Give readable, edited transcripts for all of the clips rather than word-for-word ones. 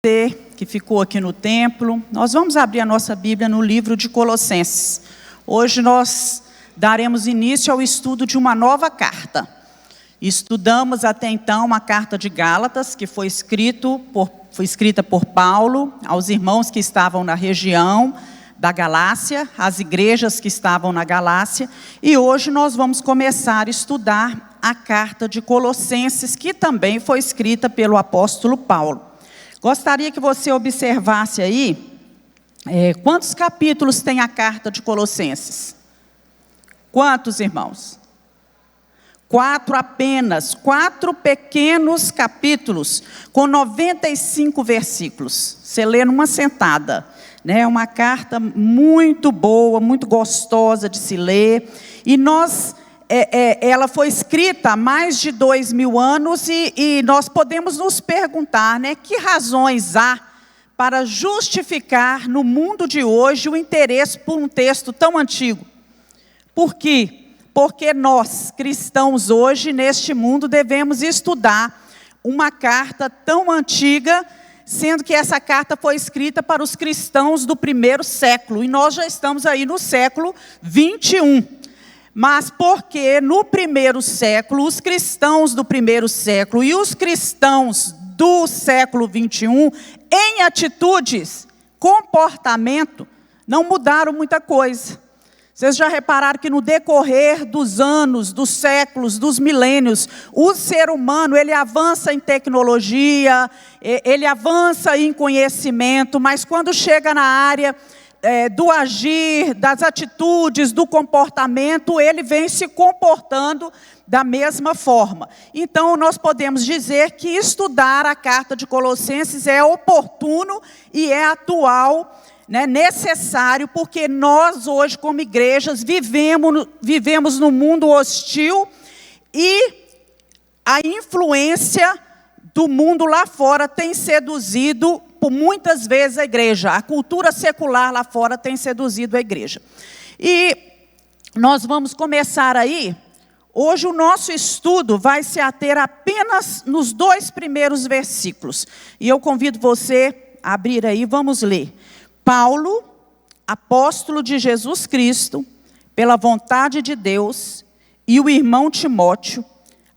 Você que ficou aqui no templo, nós vamos abrir a nossa Bíblia no livro de Colossenses. Hoje nós daremos início ao estudo de uma nova carta. Estudamos até então a carta de Gálatas, que foi escrita por Paulo aos irmãos que estavam na região da Galácia, às igrejas que estavam na Galácia, e hoje nós vamos começar a estudar a carta de Colossenses, que também foi escrita pelo apóstolo Paulo. Gostaria que você observasse aí, quantos capítulos tem a carta de Colossenses? Quantos, irmãos? 4 apenas, 4 pequenos capítulos, com 95 versículos. Você lê numa sentada, né? Uma carta muito boa, muito gostosa de se ler. E ela foi escrita há mais de 2000 anos e nós podemos nos perguntar, né, que razões há para justificar no mundo de hoje o interesse por um texto tão antigo? Por quê? Porque nós, cristãos hoje, neste mundo, devemos estudar uma carta tão antiga, sendo que essa carta foi escrita para os cristãos do primeiro século, e nós já estamos aí no século 21. Mas porque no primeiro século, os cristãos do primeiro século e os cristãos do século 21, em atitudes, comportamento, não mudaram muita coisa. Vocês já repararam que no decorrer dos anos, dos séculos, dos milênios, o ser humano, ele avança em tecnologia, ele avança em conhecimento, mas quando chega na área do agir, das atitudes, do comportamento, ele vem se comportando da mesma forma. Então, nós podemos dizer que estudar a carta de Colossenses é oportuno e é atual, né, necessário, porque nós hoje, como igrejas, vivemos num mundo hostil e a influência do mundo lá fora tem seduzido por muitas vezes a igreja. A cultura secular lá fora tem seduzido a igreja. E nós vamos começar aí. Hoje o nosso estudo vai se ater apenas nos 2 primeiros versículos. E eu convido você a abrir aí, vamos ler. Paulo, apóstolo de Jesus Cristo, pela vontade de Deus, e o irmão Timóteo,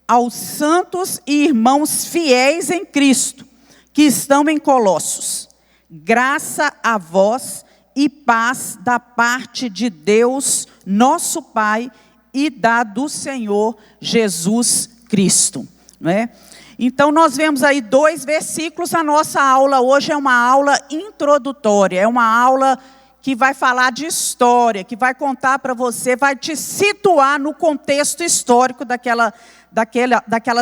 aos santos e irmãos fiéis em Cristo, que estão em Colossos, graça a vós e paz da parte de Deus, nosso Pai, e da do Senhor Jesus Cristo. Não é? Então, nós vemos aí 2 versículos. A nossa aula hoje é uma aula introdutória, é uma aula que vai falar de história, que vai contar para você, vai te situar no contexto histórico daquela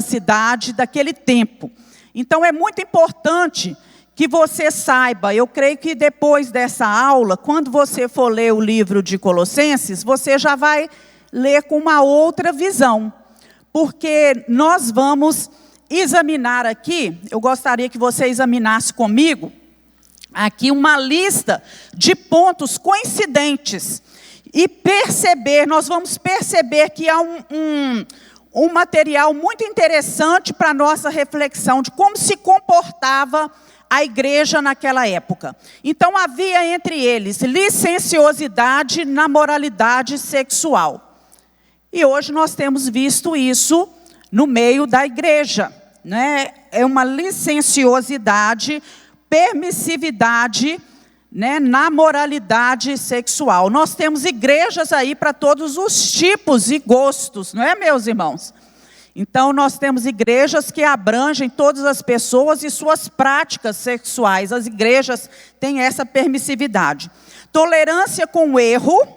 cidade, daquele tempo. Então, é muito importante que você saiba, eu creio que depois dessa aula, quando você for ler o livro de Colossenses, você já vai ler com uma outra visão. Porque nós vamos examinar aqui, eu gostaria que você examinasse comigo, aqui uma lista de pontos coincidentes. E nós vamos perceber que há um material muito interessante para a nossa reflexão de como se comportava a igreja naquela época. Então, havia entre eles licenciosidade na moralidade sexual. E hoje nós temos visto isso no meio da igreja, né? É uma licenciosidade, permissividade, né, na moralidade sexual. Nós temos igrejas aí para todos os tipos e gostos, não é, meus irmãos? Então, nós temos igrejas que abrangem todas as pessoas e suas práticas sexuais. As igrejas têm essa permissividade. Tolerância com o erro,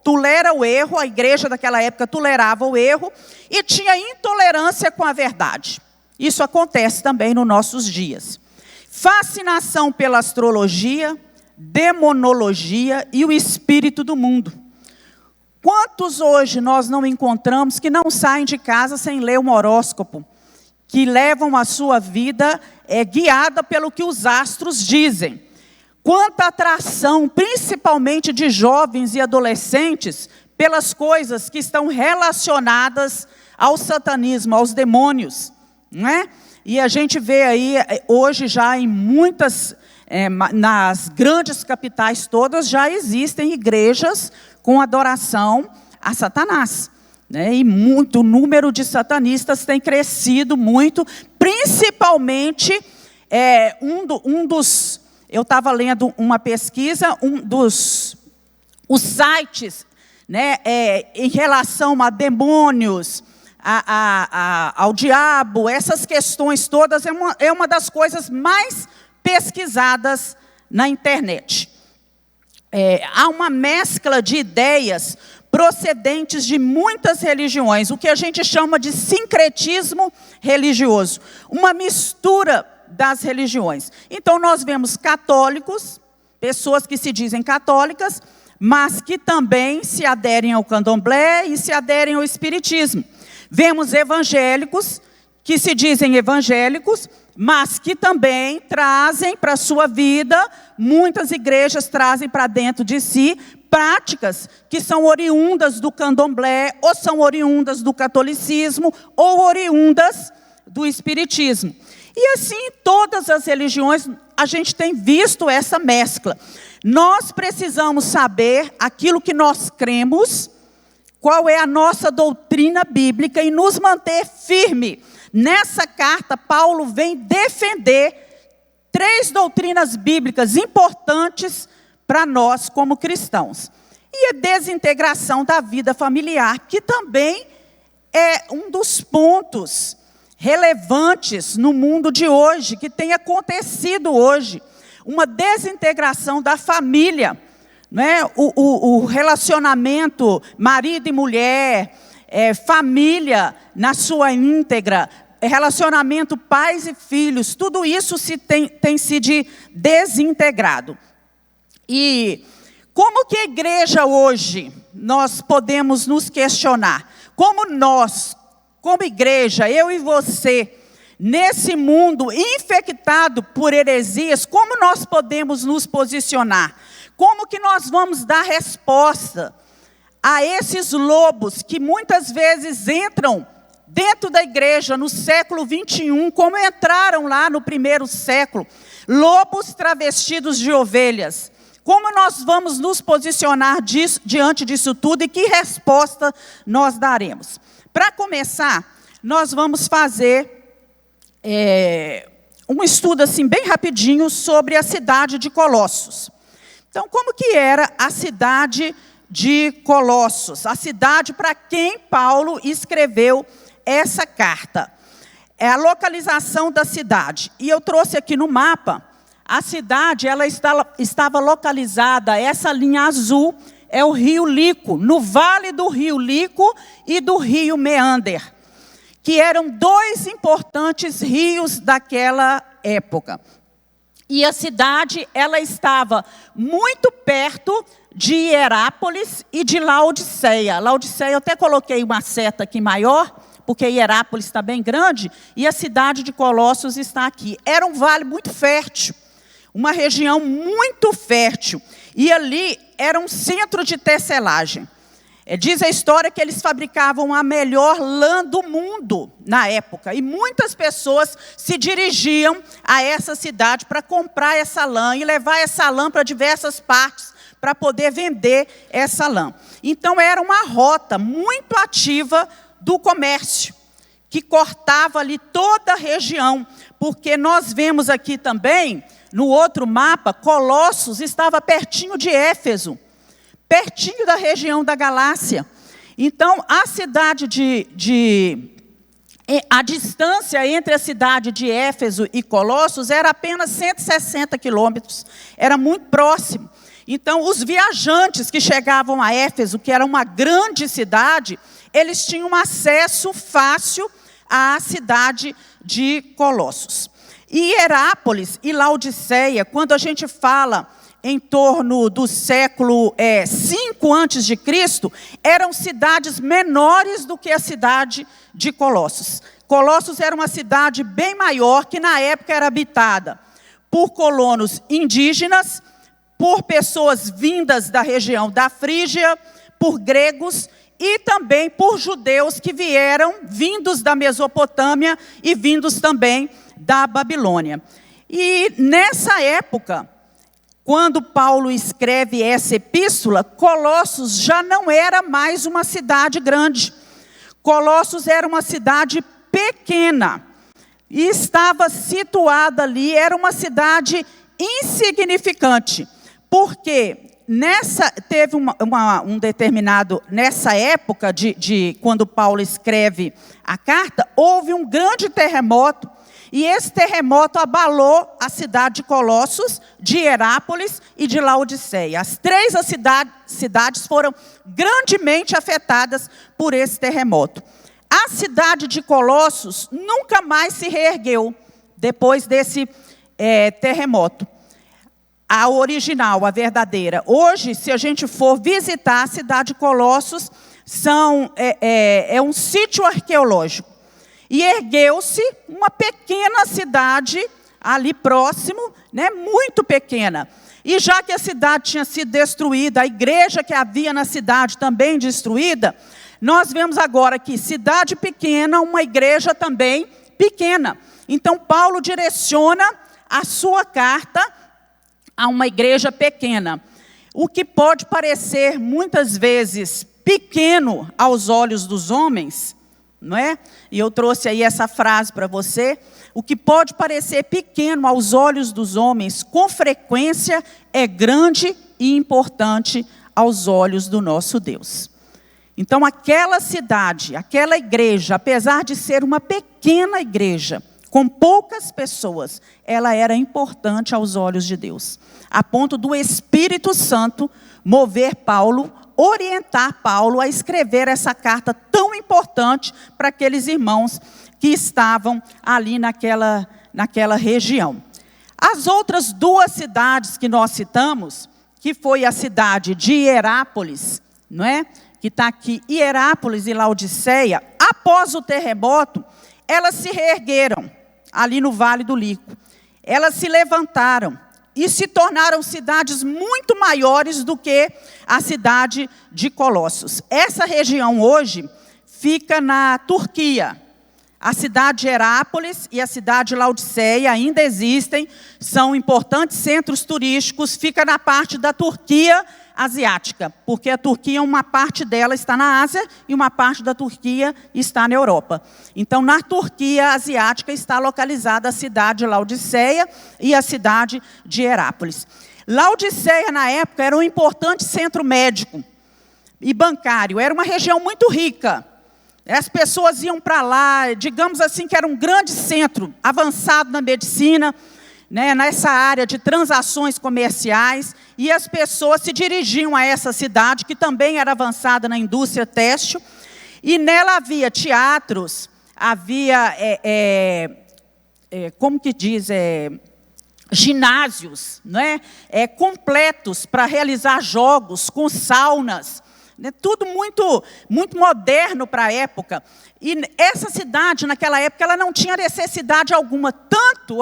tolera o erro, a igreja daquela época tolerava o erro, e tinha intolerância com a verdade. Isso acontece também nos nossos dias. Fascinação pela astrologia, demonologia e o espírito do mundo. Quantos hoje nós não encontramos que não saem de casa sem ler um horóscopo, que levam a sua vida guiada pelo que os astros dizem? Quanta atração, principalmente de jovens e adolescentes, pelas coisas que estão relacionadas ao satanismo, aos demônios, não é? E a gente vê aí, hoje já em muitas, nas grandes capitais todas, já existem igrejas com adoração a Satanás. E o número de satanistas tem crescido muito, principalmente, eu estava lendo uma pesquisa, os sites, em relação a demônios, ao diabo, essas questões todas, é uma das coisas mais pesquisadas na internet. Há uma mescla de ideias procedentes de muitas religiões, o que a gente chama de sincretismo religioso, uma mistura das religiões. Então, nós vemos católicos, pessoas que se dizem católicas, mas que também se aderem ao candomblé e se aderem ao espiritismo. Vemos evangélicos, que se dizem evangélicos, mas que também trazem para a sua vida, muitas igrejas trazem para dentro de si, práticas que são oriundas do candomblé, ou são oriundas do catolicismo, ou oriundas do espiritismo. E assim, em todas as religiões, a gente tem visto essa mescla. Nós precisamos saber aquilo que nós cremos, qual é a nossa doutrina bíblica, e nos manter firme. Nessa carta, Paulo vem defender 3 doutrinas bíblicas importantes para nós como cristãos. E a desintegração da vida familiar, que também é um dos pontos relevantes no mundo de hoje, que tem acontecido hoje. Uma desintegração da família, o relacionamento marido e mulher, família na sua íntegra, relacionamento pais e filhos, tudo isso tem sido desintegrado. E como que a igreja hoje, nós podemos nos questionar, como nós, como igreja, eu e você, nesse mundo infectado por heresias, como nós podemos nos posicionar? Como que nós vamos dar resposta a esses lobos que muitas vezes entram dentro da igreja no século 21, como entraram lá no primeiro século, lobos travestidos de ovelhas? Como nós vamos nos posicionar diante disso tudo e que resposta nós daremos? Para começar, nós vamos fazer um estudo assim bem rapidinho sobre a cidade de Colossos. Então, como que era a cidade de Colossos? A cidade para quem Paulo escreveu essa carta. É a localização da cidade. E eu trouxe aqui no mapa, a cidade ela estava localizada, essa linha azul é o rio Lico, no vale do rio Lico e do rio Meander, que eram 2 importantes rios daquela época. E a cidade, ela estava muito perto de Hierápolis e de Laodiceia. Laodiceia, eu até coloquei uma seta aqui maior, porque Hierápolis está bem grande, e a cidade de Colossos está aqui. Era um vale muito fértil, uma região muito fértil. E ali era um centro de tecelagem. Diz a história que eles fabricavam a melhor lã do mundo na época. E muitas pessoas se dirigiam a essa cidade para comprar essa lã e levar essa lã para diversas partes para poder vender essa lã. Então era uma rota muito ativa do comércio, que cortava ali toda a região. Porque nós vemos aqui também, no outro mapa, Colossos estava pertinho de Éfeso, pertinho da região da Galácia. Então, a cidade a distância entre a cidade de Éfeso e Colossos era apenas 160 quilômetros, era muito próximo. Então, os viajantes que chegavam a Éfeso, que era uma grande cidade, eles tinham acesso fácil à cidade de Colossos. E Hierápolis e Laodiceia, quando a gente fala em torno do século 5 a.C., eram cidades menores do que a cidade de Colossos. Colossos era uma cidade bem maior, que na época era habitada por colonos indígenas, por pessoas vindas da região da Frígia, por gregos e também por judeus que vieram, vindos da Mesopotâmia e vindos também da Babilônia. E nessa época, quando Paulo escreve essa epístola, Colossos já não era mais uma cidade grande. Colossos era uma cidade pequena e estava situada ali, era uma cidade insignificante, porque teve um determinado, nessa época quando Paulo escreve a carta, houve um grande terremoto, e esse terremoto abalou a cidade de Colossos, de Hierápolis e de Laodiceia. As três cidades foram grandemente afetadas por esse terremoto. A cidade de Colossos nunca mais se reergueu depois desse terremoto. A original, a verdadeira. Hoje, se a gente for visitar a cidade de Colossos, é um sítio arqueológico. E ergueu-se uma pequena cidade ali próximo, né, muito pequena. E já que a cidade tinha sido destruída, a igreja que havia na cidade também destruída, nós vemos agora que cidade pequena, uma igreja também pequena. Então, Paulo direciona a sua carta a uma igreja pequena. O que pode parecer, muitas vezes, pequeno aos olhos dos homens, não é? E eu trouxe aí essa frase para você. O que pode parecer pequeno aos olhos dos homens, com frequência, é grande e importante aos olhos do nosso Deus. Então, aquela cidade, aquela igreja, apesar de ser uma pequena igreja, com poucas pessoas, ela era importante aos olhos de Deus, a ponto do Espírito Santo mover Paulo, orientar Paulo a escrever essa carta tão importante para aqueles irmãos que estavam ali naquela região. As outras duas cidades que nós citamos, que foi a cidade de Hierápolis, não é? Que está aqui, Hierápolis e Laodiceia, após o terremoto, elas se reergueram ali no Vale do Lico. Elas se levantaram e se tornaram cidades muito maiores do que a cidade de Colossos. Essa região hoje fica na Turquia. A cidade de Hierápolis e a cidade de Laodiceia ainda existem, são importantes centros turísticos, fica na parte da Turquia asiática, porque a Turquia, uma parte dela está na Ásia e uma parte da Turquia está na Europa. Então, na Turquia asiática está localizada a cidade de Laodiceia e a cidade de Hierápolis. Laodiceia, na época, era um importante centro médico e bancário, era uma região muito rica. As pessoas iam para lá, digamos assim, que era um grande centro avançado na medicina, né, nessa área de transações comerciais, e as pessoas se dirigiam a essa cidade, que também era avançada na indústria têxtil, e nela havia teatros, havia, como que diz, ginásios, né, completos para realizar jogos, com saunas, né, tudo muito, muito moderno para a época. E essa cidade, naquela época, ela não tinha necessidade alguma, tanto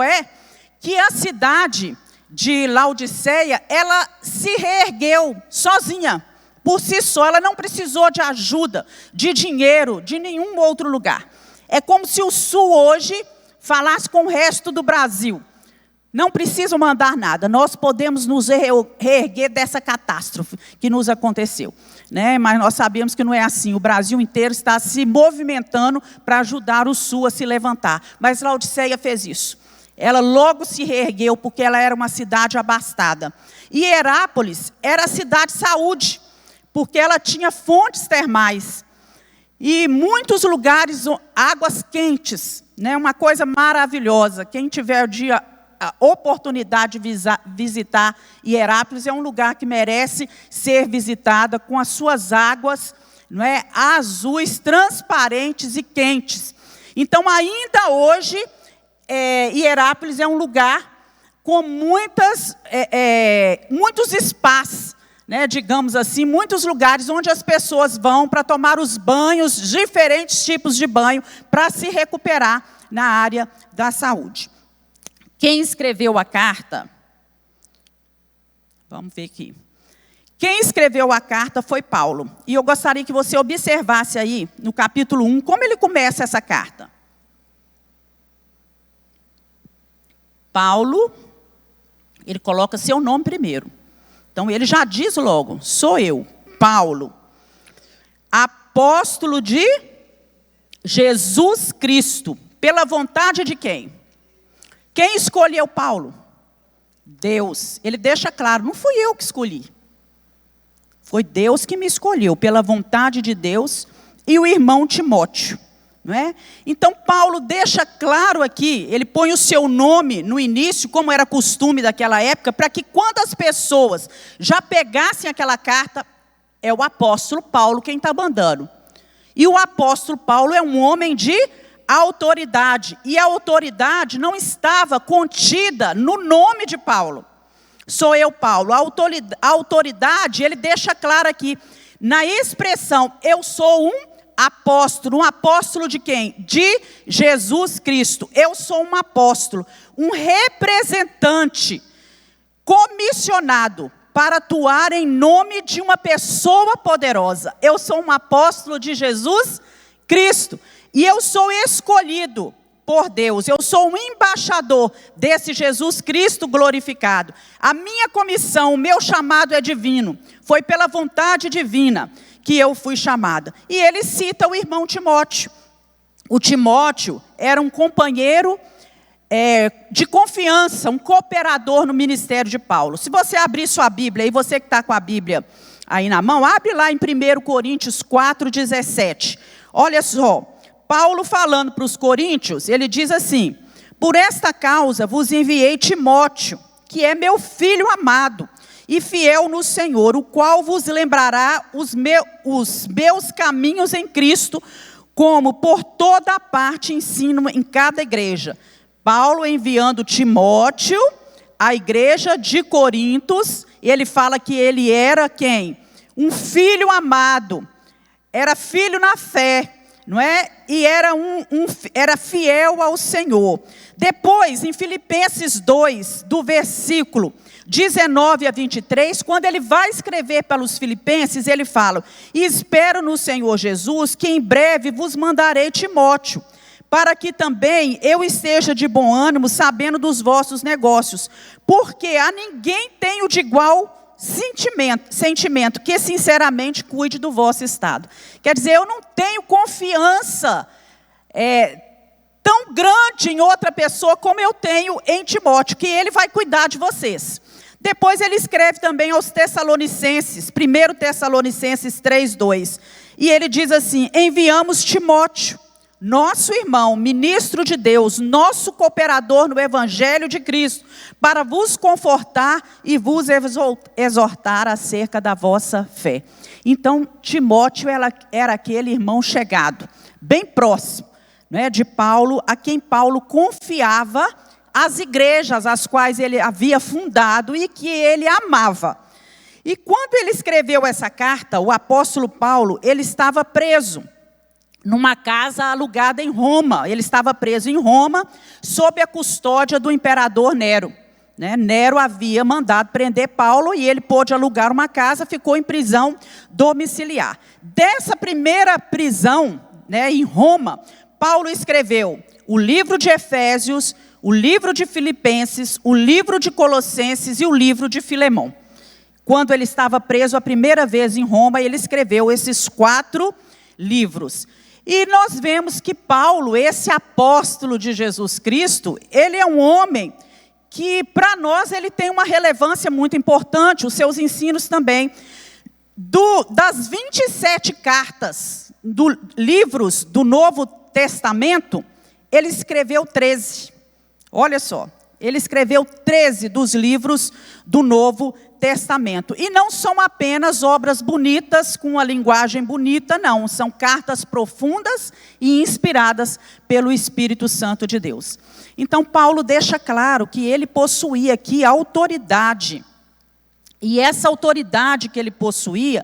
que a cidade de Laodiceia, ela se reergueu sozinha, por si só, ela não precisou de ajuda, de dinheiro, de nenhum outro lugar. É como se o Sul hoje falasse com o resto do Brasil. Não precisam mandar nada, nós podemos nos reerguer dessa catástrofe que nos aconteceu, né? Mas nós sabemos que não é assim, o Brasil inteiro está se movimentando para ajudar o Sul a se levantar. Mas Laodiceia fez isso. Ela logo se reergueu, porque ela era uma cidade abastada. E Hierápolis era a cidade de saúde, porque ela tinha fontes termais. E muitos lugares, águas quentes, né? Uma coisa maravilhosa. Quem tiver a oportunidade de visitar Hierápolis, é um lugar que merece ser visitada, com as suas águas, não é, azuis, transparentes e quentes. Então, ainda hoje, Hierápolis é um lugar com muitos spas, né, digamos assim, muitos lugares onde as pessoas vão para tomar os banhos, diferentes tipos de banho, para se recuperar na área da saúde. Quem escreveu a carta, vamos ver aqui, Quem escreveu a carta foi Paulo. E eu gostaria que você observasse aí, no capítulo 1, como ele começa essa carta. Paulo, ele coloca seu nome primeiro. Então, ele já diz logo, sou eu, Paulo, apóstolo de Jesus Cristo, pela vontade de quem? Quem escolheu Paulo? Deus. Ele deixa claro, não fui eu que escolhi. Foi Deus que me escolheu, pela vontade de Deus, e o irmão Timóteo. Não é? Então, Paulo deixa claro aqui, ele põe o seu nome no início, como era costume daquela época, para que quando as pessoas já pegassem aquela carta, é o apóstolo Paulo quem está mandando. E o apóstolo Paulo é um homem de autoridade, e a autoridade não estava contida no nome de Paulo. Sou eu, Paulo. A autoridade, ele deixa claro aqui, na expressão, eu sou um apóstolo de quem? De Jesus Cristo. Eu sou um apóstolo, um representante, comissionado, para atuar em nome de uma pessoa poderosa. Eu sou um apóstolo de Jesus Cristo. E eu sou escolhido por Deus. Eu sou um embaixador desse Jesus Cristo glorificado. A minha comissão, o meu chamado é divino. Foi pela vontade divina que eu fui chamada. E ele cita o irmão Timóteo. O Timóteo era um companheiro de confiança, um cooperador no ministério de Paulo. Se você abrir sua Bíblia, e você que está com a Bíblia aí na mão, abre lá em 1 Coríntios 4:17. Olha só, Paulo falando para os coríntios, ele diz assim: por esta causa vos enviei Timóteo, que é meu filho amado e fiel no Senhor, o qual vos lembrará os meus caminhos em Cristo, como por toda parte ensino em cada igreja. Paulo enviando Timóteo à igreja de Corintos, ele fala que ele era quem? Um filho amado, era filho na fé, não é? E era fiel ao Senhor. Depois, em Filipenses 2, do versículo 19 a 23, quando ele vai escrever para os filipenses, ele fala: e espero no Senhor Jesus, que em breve vos mandarei Timóteo, para que também eu esteja de bom ânimo, sabendo dos vossos negócios, porque a ninguém tenho de igual sentimento, que sinceramente cuide do vosso estado. Quer dizer, eu não tenho confiança tão grande em outra pessoa como eu tenho em Timóteo, que ele vai cuidar de vocês. Depois ele escreve também aos Tessalonicenses, 1 Tessalonicenses 3:2, e ele diz assim: enviamos Timóteo, nosso irmão, ministro de Deus, nosso cooperador no Evangelho de Cristo, para vos confortar e vos exortar acerca da vossa fé. Então, Timóteo era aquele irmão chegado, bem próximo, né, de Paulo, a quem Paulo confiava as igrejas as quais ele havia fundado e que ele amava. E quando ele escreveu essa carta, o apóstolo Paulo, ele estava preso numa casa alugada em Roma. Ele estava preso em Roma, sob a custódia do imperador Nero. Nero havia mandado prender Paulo e ele pôde alugar uma casa, ficou em prisão domiciliar. Dessa primeira prisão, em Roma, Paulo escreveu o livro de Efésios, o livro de Filipenses, o livro de Colossenses e o livro de Filemão. Quando ele estava preso a primeira vez em Roma, ele escreveu esses 4 livros. E nós vemos que Paulo, esse apóstolo de Jesus Cristo, ele é um homem que, para nós, ele tem uma relevância muito importante, os seus ensinos também. Das 27 cartas, livros do Novo Testamento, ele escreveu 13. Olha só, ele escreveu 13 dos livros do Novo Testamento. E não são apenas obras bonitas, com uma linguagem bonita, não. São cartas profundas e inspiradas pelo Espírito Santo de Deus. Então, Paulo deixa claro que ele possuía aqui autoridade. E essa autoridade que ele possuía,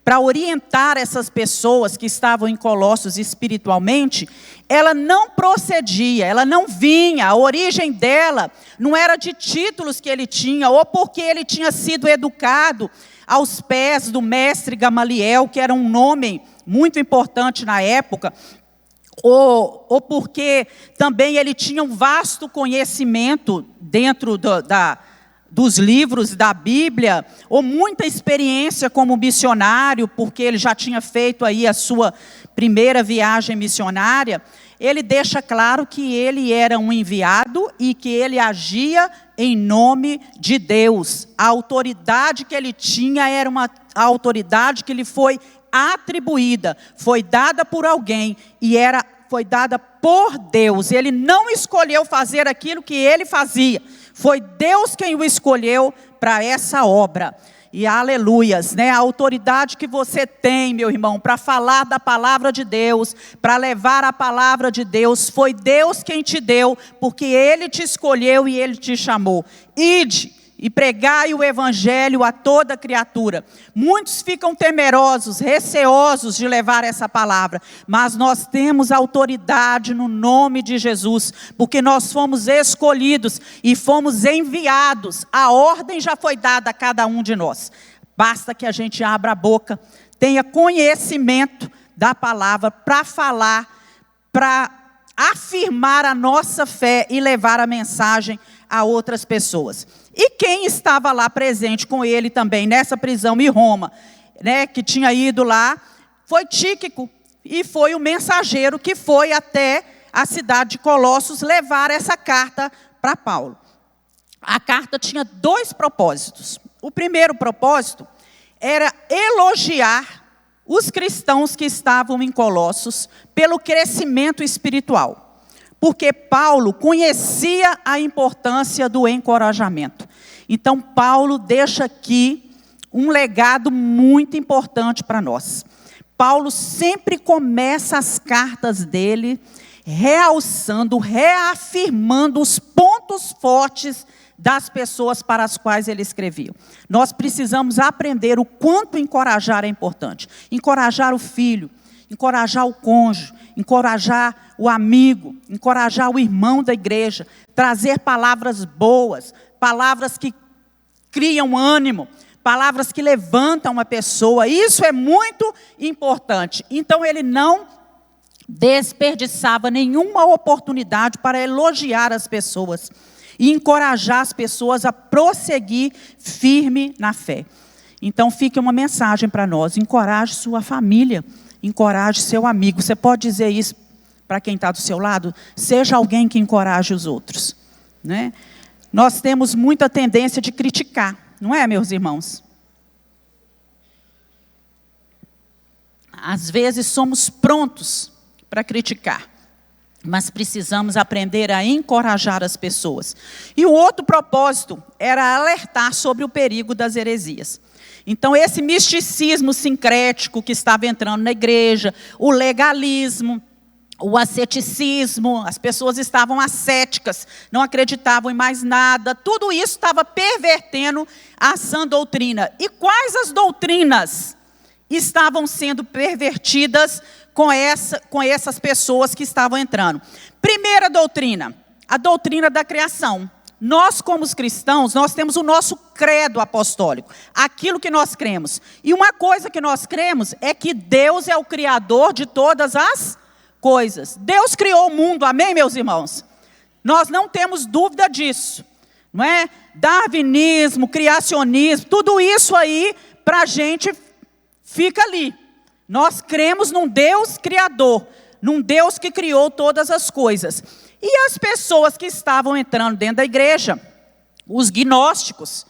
para orientar essas pessoas que estavam em Colossos espiritualmente, ela não procedia, ela não vinha, a origem dela não era de títulos que ele tinha, ou porque ele tinha sido educado aos pés do mestre Gamaliel, que era um nome muito importante na época, ou porque também ele tinha um vasto conhecimento dentro dos livros da Bíblia, ou muita experiência como missionário, porque ele já tinha feito aí a sua primeira viagem missionária. Ele deixa claro que ele era um enviado e que ele agia em nome de Deus. A autoridade que ele tinha era uma autoridade que lhe foi atribuída, foi dada por alguém e foi dada por Deus. Ele não escolheu fazer aquilo que ele fazia. Foi Deus quem o escolheu para essa obra. E aleluias, né? A autoridade que você tem, meu irmão, para falar da palavra de Deus, para levar a palavra de Deus, foi Deus quem te deu, porque Ele te escolheu e Ele te chamou. Ide e pregai o evangelho a toda criatura. Muitos ficam temerosos, receosos de levar essa palavra, mas nós temos autoridade no nome de Jesus, porque nós fomos escolhidos e fomos enviados. A ordem já foi dada a cada um de nós. Basta que a gente abra a boca, tenha conhecimento da palavra para falar, para afirmar a nossa fé e levar a mensagem a outras pessoas. E quem estava lá presente com ele também nessa prisão em Roma, né, que tinha ido lá, foi Tíquico, e foi o mensageiro que foi até a cidade de Colossos levar essa carta para Paulo. A carta tinha 2 propósitos. O primeiro propósito era elogiar os cristãos que estavam em Colossos pelo crescimento espiritual. Porque Paulo conhecia a importância do encorajamento. Então, Paulo deixa aqui um legado muito importante para nós. Paulo sempre começa as cartas dele realçando, reafirmando os pontos fortes das pessoas para as quais ele escrevia. Nós precisamos aprender o quanto encorajar é importante. Encorajar o filho, encorajar o cônjuge, encorajar o amigo, encorajar o irmão da igreja, trazer palavras boas, palavras que criam ânimo, palavras que levantam uma pessoa. Isso é muito importante. Então ele não desperdiçava nenhuma oportunidade para elogiar as pessoas e encorajar as pessoas a prosseguir firme na fé. Então fica uma mensagem para nós: encoraje sua família, encoraje seu amigo. Você pode dizer isso para quem está do seu lado? Seja alguém que encoraje os outros, né? Nós temos muita tendência de criticar, não é, meus irmãos? Às vezes somos prontos para criticar, mas precisamos aprender a encorajar as pessoas. E o outro propósito era alertar sobre o perigo das heresias. Então, esse misticismo sincrético que estava entrando na igreja, o legalismo, o asceticismo, as pessoas estavam ascéticas, não acreditavam em mais nada, tudo isso estava pervertendo a sã doutrina. E quais as doutrinas estavam sendo pervertidas com essas pessoas que estavam entrando? Primeira doutrina, a doutrina da criação. Nós, como os cristãos, nós temos o nosso credo apostólico, aquilo que nós cremos. E uma coisa que nós cremos é que Deus é o criador de todas as coisas. Deus criou o mundo, amém, meus irmãos? Nós não temos dúvida disso, não é? Darwinismo, criacionismo, tudo isso aí para a gente fica ali. Nós cremos num Deus criador, num Deus que criou todas as coisas. E as pessoas que estavam entrando dentro da igreja, os gnósticos,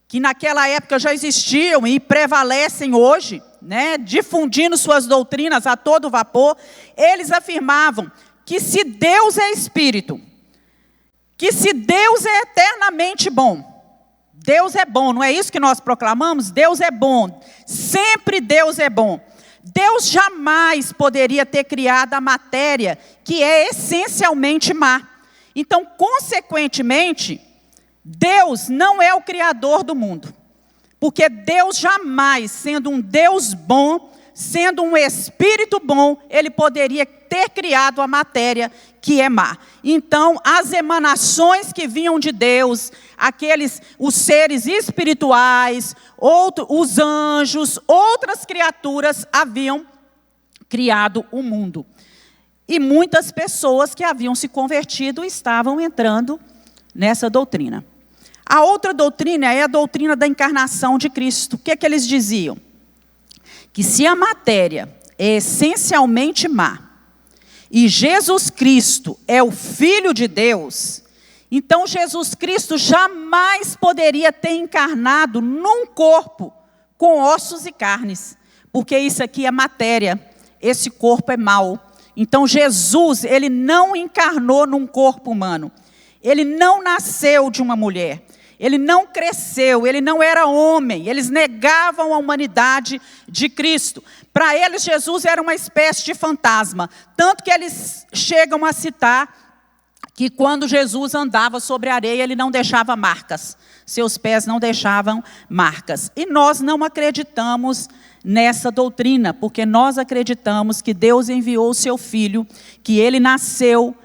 que naquela época já existiam e prevalecem hoje, né, difundindo suas doutrinas a todo vapor, eles afirmavam que se Deus é espírito, que se Deus é eternamente bom, Deus é bom, não é isso que nós proclamamos? Deus é bom, sempre Deus é bom. Deus jamais poderia ter criado a matéria que é essencialmente má. Então, consequentemente, Deus não é o criador do mundo. Porque Deus jamais, sendo um Deus bom, sendo um espírito bom, ele poderia ter criado a matéria que é má. Então, as emanações que vinham de Deus, os seres espirituais, os anjos, outras criaturas haviam criado o mundo. E muitas pessoas que haviam se convertido estavam entrando nessa doutrina. A outra doutrina é a doutrina da encarnação de Cristo. O que eles diziam? Que se a matéria é essencialmente má, e Jesus Cristo é o Filho de Deus, então Jesus Cristo jamais poderia ter encarnado num corpo com ossos e carnes, porque isso aqui é matéria, esse corpo é mau. Então Jesus, ele não encarnou num corpo humano, ele não nasceu de uma mulher, ele não cresceu, ele não era homem, eles negavam a humanidade de Cristo. Para eles, Jesus era uma espécie de fantasma, tanto que eles chegam a citar que quando Jesus andava sobre a areia, ele não deixava marcas, seus pés não deixavam marcas. E nós não acreditamos nessa doutrina, porque nós acreditamos que Deus enviou o seu Filho, que ele nasceu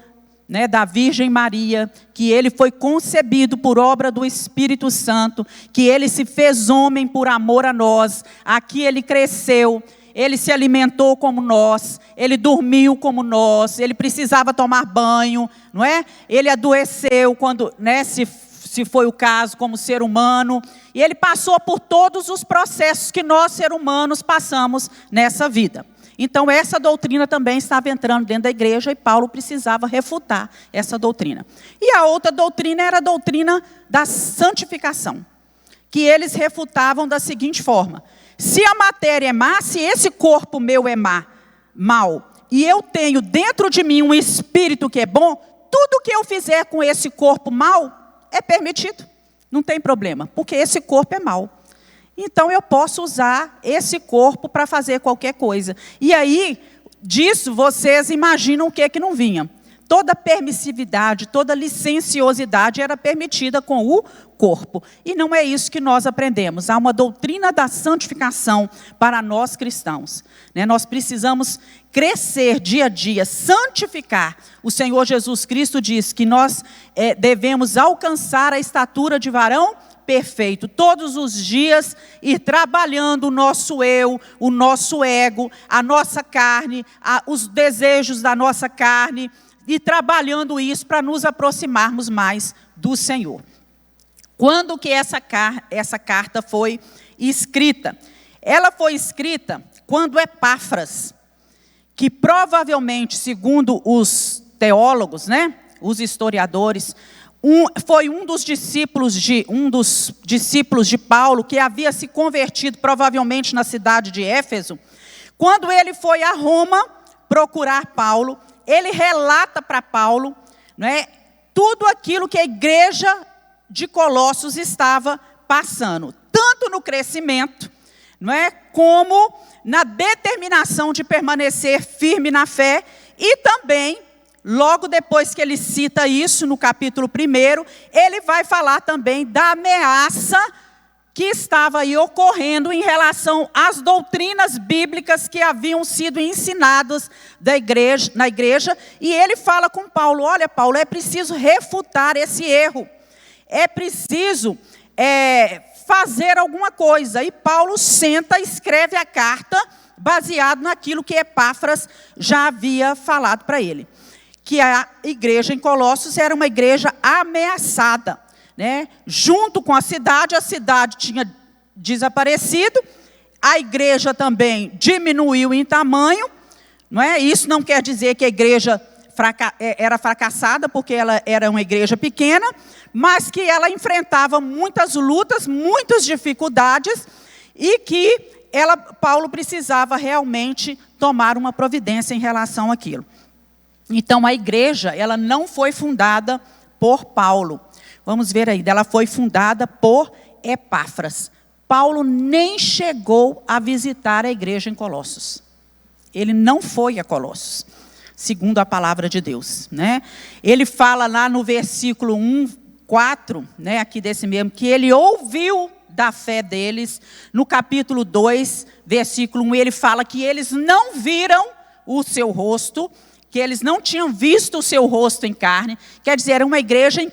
da Virgem Maria, que ele foi concebido por obra do Espírito Santo, que ele se fez homem por amor a nós, aqui ele cresceu, ele se alimentou como nós, ele dormiu como nós, ele precisava tomar banho, não é? Ele adoeceu quando, se foi o caso, como ser humano, e ele passou por todos os processos que nós, seres humanos, passamos nessa vida. Então, essa doutrina também estava entrando dentro da igreja e Paulo precisava refutar essa doutrina. E a outra doutrina era a doutrina da santificação, que eles refutavam da seguinte forma: se a matéria é má, se esse corpo meu é mau, e eu tenho dentro de mim um espírito que é bom, tudo que eu fizer com esse corpo mau é permitido, não tem problema, porque esse corpo é mau. Então, eu posso usar esse corpo para fazer qualquer coisa. E aí, disso, vocês imaginam o que não vinha. Toda permissividade, toda licenciosidade era permitida com o corpo. E não é isso que nós aprendemos. Há uma doutrina da santificação para nós cristãos. Nós precisamos crescer dia a dia, santificar. O Senhor Jesus Cristo diz que nós devemos alcançar a estatura de varão perfeito, todos os dias ir trabalhando o nosso eu, o nosso ego, a nossa carne, os desejos da nossa carne, e trabalhando isso para nos aproximarmos mais do Senhor. Quando que essa carta foi escrita? Ela foi escrita quando Epáfras, que provavelmente, segundo os teólogos, os historiadores, foi um dos discípulos de Paulo, que havia se convertido provavelmente na cidade de Éfeso. Quando ele foi a Roma procurar Paulo, ele relata para Paulo tudo aquilo que a igreja de Colossos estava passando, tanto no crescimento, como na determinação de permanecer firme na fé, e também, logo depois que ele cita isso, no capítulo 1, ele vai falar também da ameaça que estava aí ocorrendo em relação às doutrinas bíblicas que haviam sido ensinadas na igreja. E ele fala com Paulo: olha, Paulo, é preciso refutar esse erro. É preciso fazer alguma coisa. E Paulo senta e escreve a carta baseado naquilo que Epáfras já havia falado para ele. Que a igreja em Colossos era uma igreja ameaçada, junto com a cidade tinha desaparecido, a igreja também diminuiu em tamanho, Isso não quer dizer que a igreja era fracassada, porque ela era uma igreja pequena, mas que ela enfrentava muitas lutas, muitas dificuldades, e que Paulo precisava realmente tomar uma providência em relação àquilo. Então, a igreja, ela não foi fundada por Paulo. Vamos ver aí, ela foi fundada por Epáfras. Paulo nem chegou a visitar a igreja em Colossos. Ele não foi a Colossos, segundo a palavra de Deus. Ele fala lá no versículo 1, 4, aqui desse mesmo, que ele ouviu da fé deles. No capítulo 2, versículo 1, ele fala que eles não viram o seu rosto, que eles não tinham visto o seu rosto em carne. Quer dizer, era uma igreja em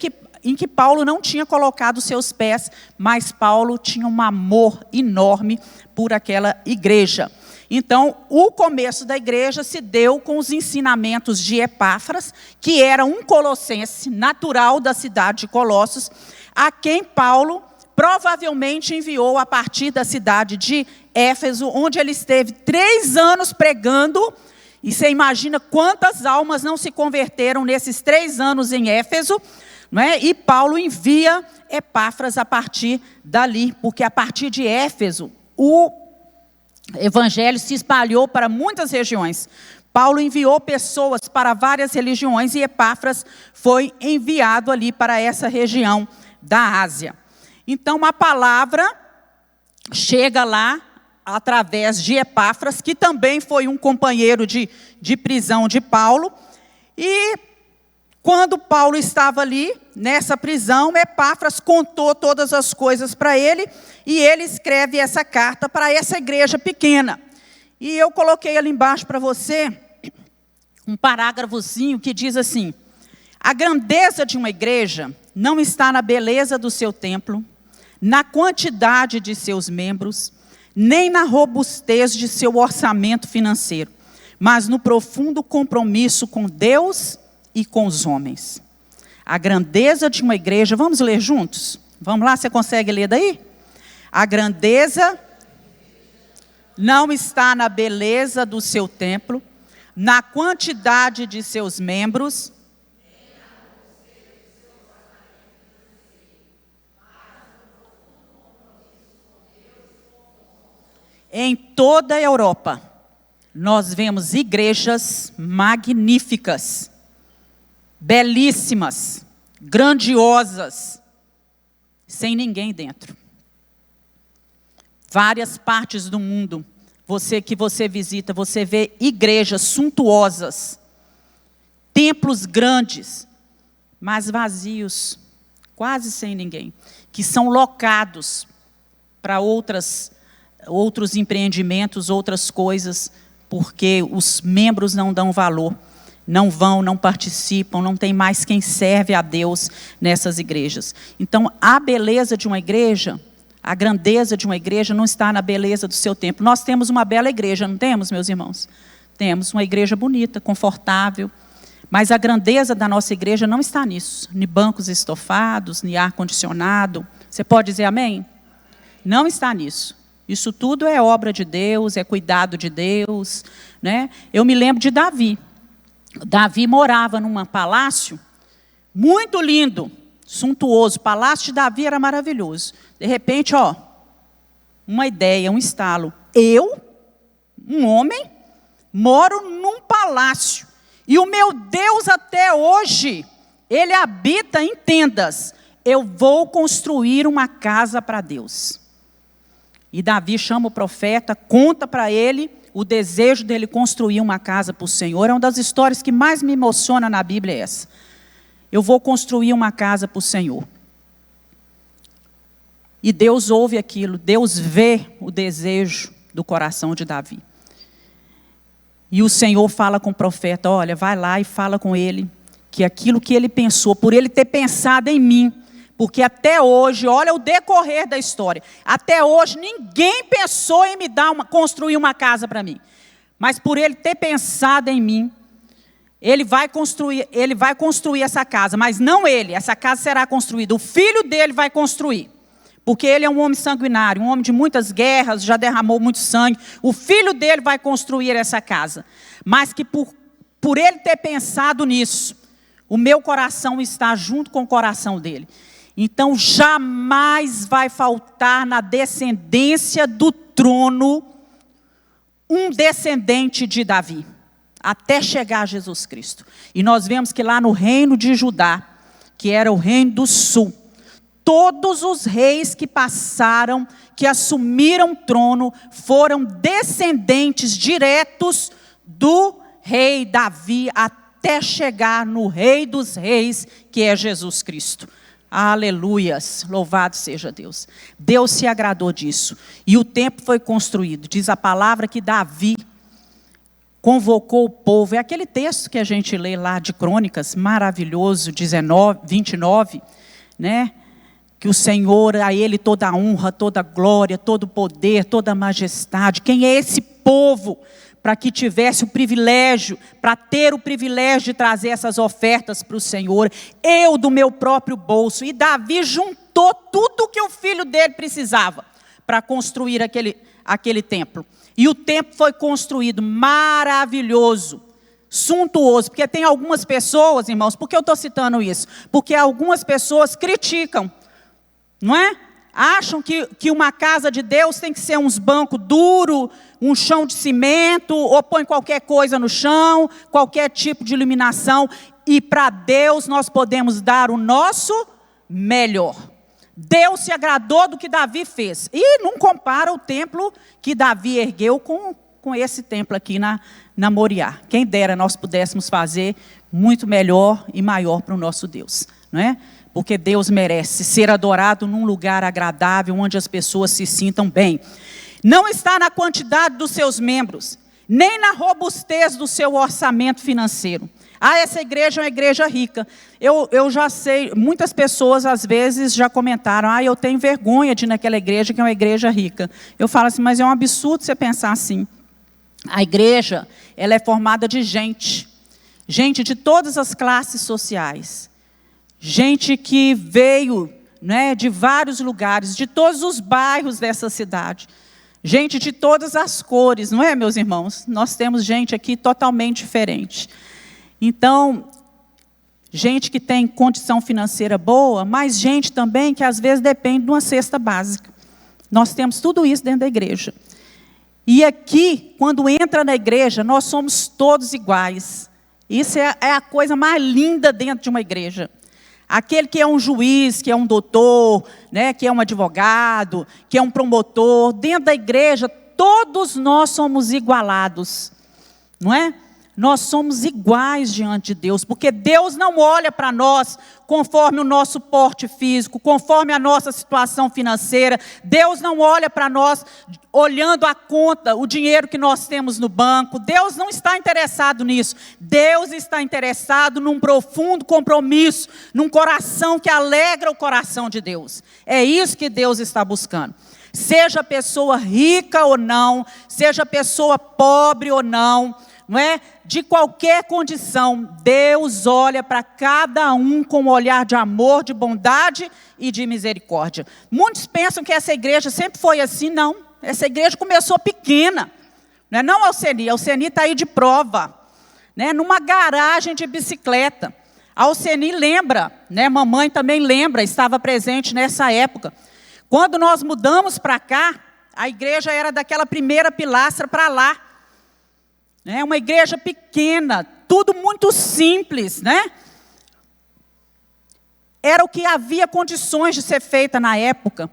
que Paulo não tinha colocado seus pés, mas Paulo tinha um amor enorme por aquela igreja. Então, o começo da igreja se deu com os ensinamentos de Epáfras, que era um colossense natural da cidade de Colossos, a quem Paulo provavelmente enviou a partir da cidade de Éfeso, onde ele esteve 3 anos pregando. E você imagina quantas almas não se converteram nesses 3 anos em Éfeso, não é? E Paulo envia Epáfras a partir dali, porque a partir de Éfeso, o evangelho se espalhou para muitas regiões. Paulo enviou pessoas para várias religiões e Epáfras foi enviado ali para essa região da Ásia. Então a palavra chega lá através de Epáfras, que também foi um companheiro de prisão de Paulo. E quando Paulo estava ali, nessa prisão, Epáfras contou todas as coisas para ele, e ele escreve essa carta para essa igreja pequena. E eu coloquei ali embaixo para você um parágrafozinho que diz assim: a grandeza de uma igreja não está na beleza do seu templo, na quantidade de seus membros, nem na robustez de seu orçamento financeiro, mas no profundo compromisso com Deus e com os homens. A grandeza de uma igreja, vamos ler juntos? Vamos lá, você consegue ler daí? A grandeza não está na beleza do seu templo, na quantidade de seus membros, em toda a Europa, nós vemos igrejas magníficas, belíssimas, grandiosas, sem ninguém dentro. Várias partes do mundo, que você visita, você vê igrejas suntuosas, templos grandes, mas vazios, quase sem ninguém, que são locados para outros empreendimentos, outras coisas, porque os membros não dão valor, não vão, não participam, não tem mais quem serve a Deus nessas igrejas. Então, a beleza de uma igreja, a grandeza de uma igreja não está na beleza do seu templo. Nós temos uma bela igreja, não temos, meus irmãos? Temos uma igreja bonita, confortável, mas a grandeza da nossa igreja não está nisso, nem bancos estofados, nem ar-condicionado. Você pode dizer amém? Não está nisso. Isso tudo é obra de Deus, é cuidado de Deus, né? Eu me lembro de Davi. Davi morava num palácio muito lindo, suntuoso. O palácio de Davi era maravilhoso. De repente, uma ideia, um estalo. Eu, um homem, moro num palácio. E o meu Deus até hoje, Ele habita em tendas. Eu vou construir uma casa para Deus. E Davi chama o profeta, conta para ele o desejo dele construir uma casa para o Senhor. É uma das histórias que mais me emociona na Bíblia, é essa. Eu vou construir uma casa para o Senhor. E Deus ouve aquilo, Deus vê o desejo do coração de Davi. E o Senhor fala com o profeta: olha, vai lá e fala com ele, que aquilo que ele pensou, por ele ter pensado em mim, porque até hoje, olha o decorrer da história, até hoje ninguém pensou em construir uma casa para mim. Mas por ele ter pensado em mim, ele vai construir essa casa, mas não ele, essa casa será construída, o filho dele vai construir. Porque ele é um homem sanguinário, um homem de muitas guerras, já derramou muito sangue. O filho dele vai construir essa casa. Mas que por ele ter pensado nisso, o meu coração está junto com o coração dele. Então jamais vai faltar na descendência do trono um descendente de Davi, até chegar a Jesus Cristo. E nós vemos que lá no reino de Judá, que era o reino do sul, todos os reis que passaram, que assumiram o trono, foram descendentes diretos do rei Davi, até chegar no rei dos reis, que é Jesus Cristo. Aleluias, louvado seja Deus. Deus se agradou disso. E o templo foi construído. Diz a palavra que Davi convocou o povo. É aquele texto que a gente lê lá de Crônicas, maravilhoso, 29, né? Que o Senhor, a Ele toda a honra, toda a glória, todo o poder, toda a majestade. Quem é esse povo para que tivesse o privilégio, para ter o privilégio de trazer essas ofertas para o Senhor? Eu do meu próprio bolso. E Davi juntou tudo o que o filho dele precisava para construir aquele templo. E o templo foi construído, maravilhoso, suntuoso. Porque tem algumas pessoas, irmãos, por que eu estou citando isso? Porque algumas pessoas criticam, não é? Acham que uma casa de Deus tem que ser uns bancos duros, um chão de cimento, ou põe qualquer coisa no chão, qualquer tipo de iluminação. E para Deus nós podemos dar o nosso melhor. Deus se agradou do que Davi fez. E não compara o templo que Davi ergueu com esse templo aqui na Moriá. Quem dera nós pudéssemos fazer muito melhor e maior para o nosso Deus, não é? Porque Deus merece ser adorado num lugar agradável, onde as pessoas se sintam bem. Não está na quantidade dos seus membros, nem na robustez do seu orçamento financeiro. Essa igreja é uma igreja rica. Eu já sei, muitas pessoas às vezes já comentaram, eu tenho vergonha de ir naquela igreja que é uma igreja rica. Eu falo assim, mas é um absurdo você pensar assim. A igreja, ela é formada de gente de todas as classes sociais. Gente que veio, né, de vários lugares, de todos os bairros dessa cidade. Gente de todas as cores, não é, meus irmãos? Nós temos gente aqui totalmente diferente. Então, gente que tem condição financeira boa, mas gente também que às vezes depende de uma cesta básica. Nós temos tudo isso dentro da igreja. E aqui, quando entra na igreja, nós somos todos iguais. Isso é a coisa mais linda dentro de uma igreja. Aquele que é um juiz, que é um doutor, né, que é um advogado, que é um promotor, dentro da igreja, todos nós somos igualados, não é? Nós somos iguais diante de Deus, porque Deus não olha para nós conforme o nosso porte físico, conforme a nossa situação financeira. Deus não olha para nós olhando a conta, o dinheiro que nós temos no banco. Deus não está interessado nisso. Deus está interessado num profundo compromisso, num coração que alegra o coração de Deus. É isso que Deus está buscando. Seja a pessoa rica ou não, seja a pessoa pobre ou não, não é? De qualquer condição, Deus olha para cada um com um olhar de amor, de bondade e de misericórdia. Muitos pensam que essa igreja sempre foi assim, não. Essa igreja começou pequena, não é não, Alceni? Alceni está aí de prova, né? Numa garagem de bicicleta. A Alceni lembra, né? Mamãe também lembra, estava presente nessa época. Quando nós mudamos para cá, a igreja era daquela primeira pilastra para lá. É uma igreja pequena, tudo muito simples, né? Era o que havia condições de ser feita na época,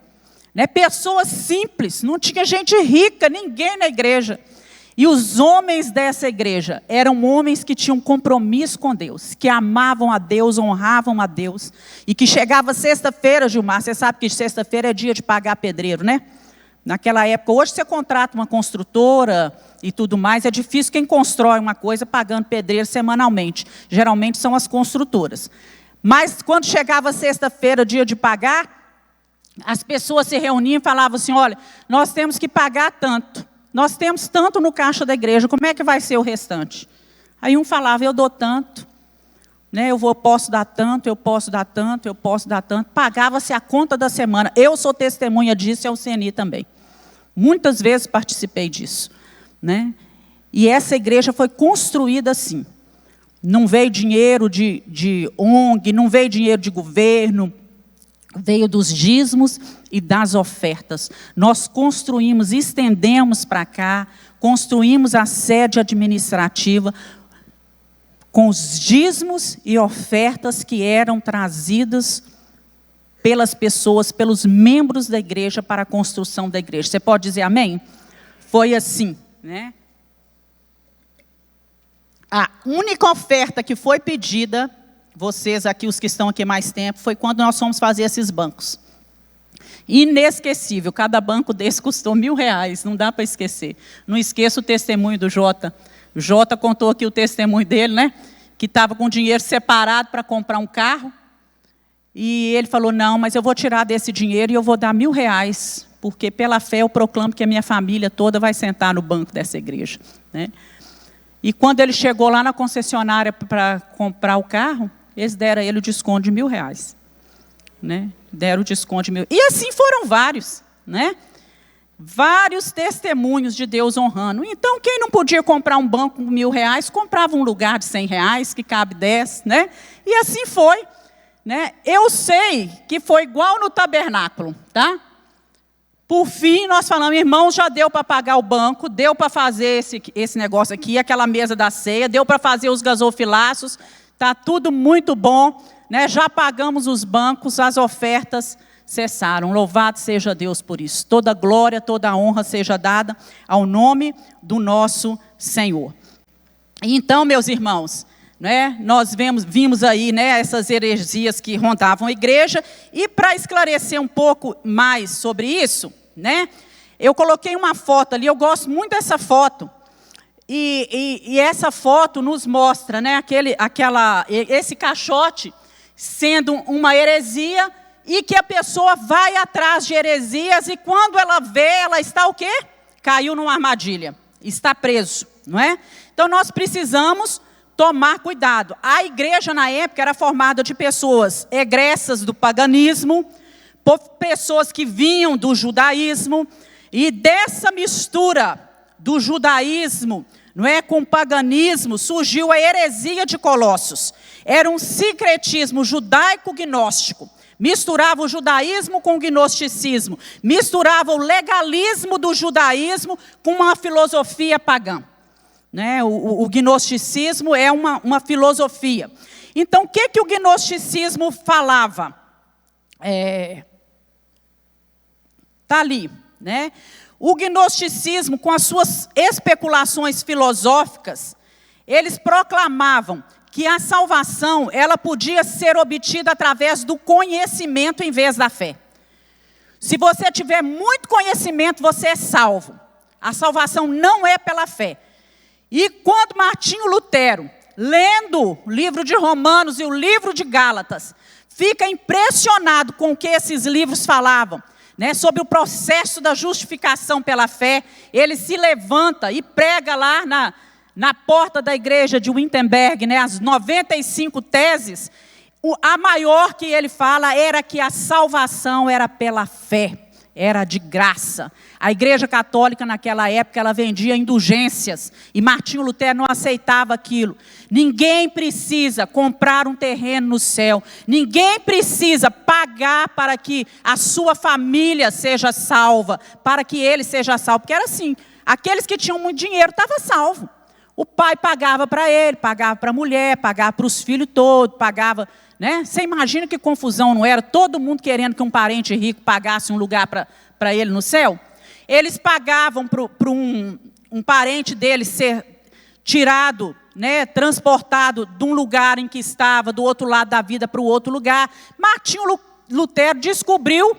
né? Pessoas simples, não tinha gente rica, ninguém na igreja. E os homens dessa igreja eram homens que tinham compromisso com Deus, que amavam a Deus, honravam a Deus, e que chegava sexta-feira, Gilmar, você sabe que sexta-feira é dia de pagar pedreiro, né? Naquela época, hoje você contrata uma construtora e tudo mais, é difícil quem constrói uma coisa pagando pedreiro semanalmente. Geralmente são as construtoras. Mas quando chegava sexta-feira, dia de pagar, as pessoas se reuniam e falavam assim, olha, nós temos que pagar tanto. Nós temos tanto no caixa da igreja, como é que vai ser o restante? Aí um falava, eu dou tanto, né? Posso dar tanto, eu posso dar tanto, eu posso dar tanto. Pagava-se a conta da semana. Eu sou testemunha disso e a Alceni também. Muitas vezes participei disso, né? E essa igreja foi construída assim. Não veio dinheiro de ONG, não veio dinheiro de governo, veio dos dízimos e das ofertas. Nós construímos, estendemos para cá, construímos a sede administrativa com os dízimos e ofertas que eram trazidas pelas pessoas, pelos membros da igreja para a construção da igreja. Você pode dizer amém? Foi assim, né? A única oferta que foi pedida vocês aqui, os que estão aqui mais tempo, foi quando nós fomos fazer esses bancos. Inesquecível, cada banco desse custou R$1.000, não dá para esquecer. Não esqueço o testemunho do Jota. O Jota contou aqui o testemunho dele, né? Que estava com dinheiro separado para comprar um carro. E ele falou, não, mas eu vou tirar desse dinheiro e eu vou dar R$1.000, porque pela fé eu proclamo que a minha família toda vai sentar no banco dessa igreja, né? E quando ele chegou lá na concessionária para comprar o carro, eles deram a ele o desconto de R$1.000, né? Deram o desconto de R$1.000. E assim foram vários, né? Vários testemunhos de Deus honrando. Então, quem não podia comprar um banco com R$1.000, comprava um lugar de R$100, que cabe 10, né? E assim foi, né? Eu sei que foi igual no tabernáculo, tá? Por fim, nós falamos, irmãos, já deu para pagar o banco, deu para fazer esse negócio aqui, aquela mesa da ceia, deu para fazer os gasofilaços, está tudo muito bom, né? Já pagamos os bancos, as ofertas cessaram. Louvado seja Deus por isso. Toda glória, toda honra seja dada ao nome do nosso Senhor. Então, meus irmãos, né, nós vimos aí, né, essas heresias que rondavam a igreja, e para esclarecer um pouco mais sobre isso, né, eu coloquei uma foto ali, eu gosto muito dessa foto, e essa foto nos mostra, né, esse caixote sendo uma heresia, e que a pessoa vai atrás de heresias, e quando ela vê, ela está o quê? Caiu numa armadilha, está preso, não é? Então nós precisamos tomar cuidado. A igreja na época era formada de pessoas egressas do paganismo, pessoas que vinham do judaísmo, e dessa mistura do judaísmo, não é, com o paganismo, surgiu a heresia de Colossos. Era um sincretismo judaico-gnóstico. Misturava o judaísmo com o gnosticismo, misturava o legalismo do judaísmo com uma filosofia pagã. Né? O gnosticismo é uma filosofia. Então, o que o gnosticismo falava? Está ali, né? O gnosticismo, com as suas especulações filosóficas, eles proclamavam que a salvação, ela podia ser obtida através do conhecimento em vez da fé. Se você tiver muito conhecimento, você é salvo. A salvação não é pela fé. E quando Martinho Lutero, lendo o livro de Romanos e o livro de Gálatas, fica impressionado com o que esses livros falavam, né, sobre o processo da justificação pela fé, ele se levanta e prega lá na porta da igreja de Wittenberg, né, as 95 teses. A maior que ele fala era que a salvação era pela fé, era de graça. A igreja católica naquela época, ela vendia indulgências, e Martinho Lutero não aceitava aquilo. Ninguém precisa comprar um terreno no céu, ninguém precisa pagar para que a sua família seja salva, para que ele seja salvo, porque era assim, aqueles que tinham muito dinheiro estavam salvos. O pai pagava para ele, pagava para a mulher, pagava para os filhos todos, pagava, né? Você imagina que confusão não era? Todo mundo querendo que um parente rico pagasse um lugar para ele no céu? Eles pagavam para um parente dele ser tirado, né, transportado de um lugar em que estava, do outro lado da vida para o outro lugar. Martinho Lutero descobriu,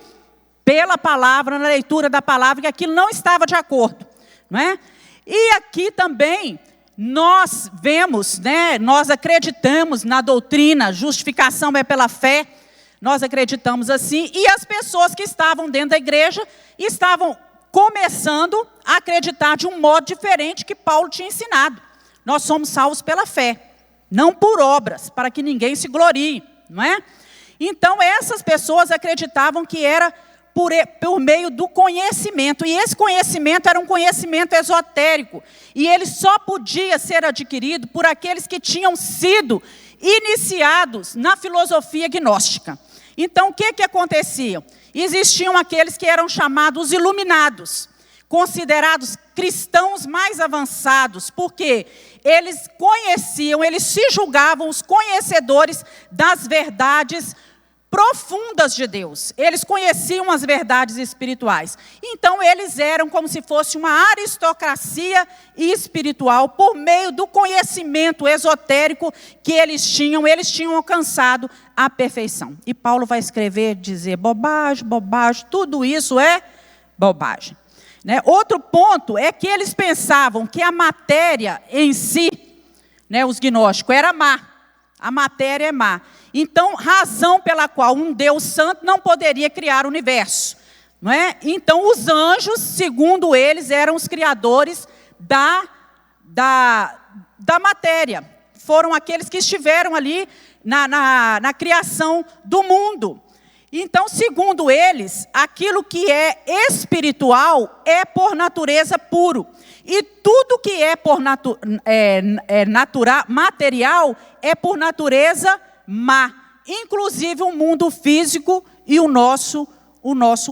pela palavra, na leitura da palavra, que aquilo não estava de acordo, não é? E aqui também nós vemos, né, nós acreditamos na doutrina, justificação é pela fé, nós acreditamos assim, e as pessoas que estavam dentro da igreja estavam começando a acreditar de um modo diferente que Paulo tinha ensinado. Nós somos salvos pela fé, não por obras, para que ninguém se glorie, não é? Então essas pessoas acreditavam que era por meio do conhecimento, e esse conhecimento era um conhecimento esotérico, e ele só podia ser adquirido por aqueles que tinham sido iniciados na filosofia gnóstica. Então o que acontecia? Existiam aqueles que eram chamados iluminados, considerados cristãos mais avançados, porque eles conheciam, eles se julgavam os conhecedores das verdades profundas de Deus. Eles conheciam as verdades espirituais. Então, eles eram como se fosse uma aristocracia espiritual por meio do conhecimento esotérico que eles tinham alcançado a perfeição. E Paulo vai escrever, dizer bobagem, bobagem, tudo isso é bobagem. Né? Outro ponto é que eles pensavam que a matéria em si, né, os gnósticos, era má. A matéria é má. Então, razão pela qual um Deus santo não poderia criar o universo. Não é? Então, os anjos, segundo eles, eram os criadores da matéria. Foram aqueles que estiveram ali na criação do mundo. Então, segundo eles, aquilo que é espiritual é por natureza puro. E tudo que é por material é por natureza má. Inclusive o mundo físico e o nosso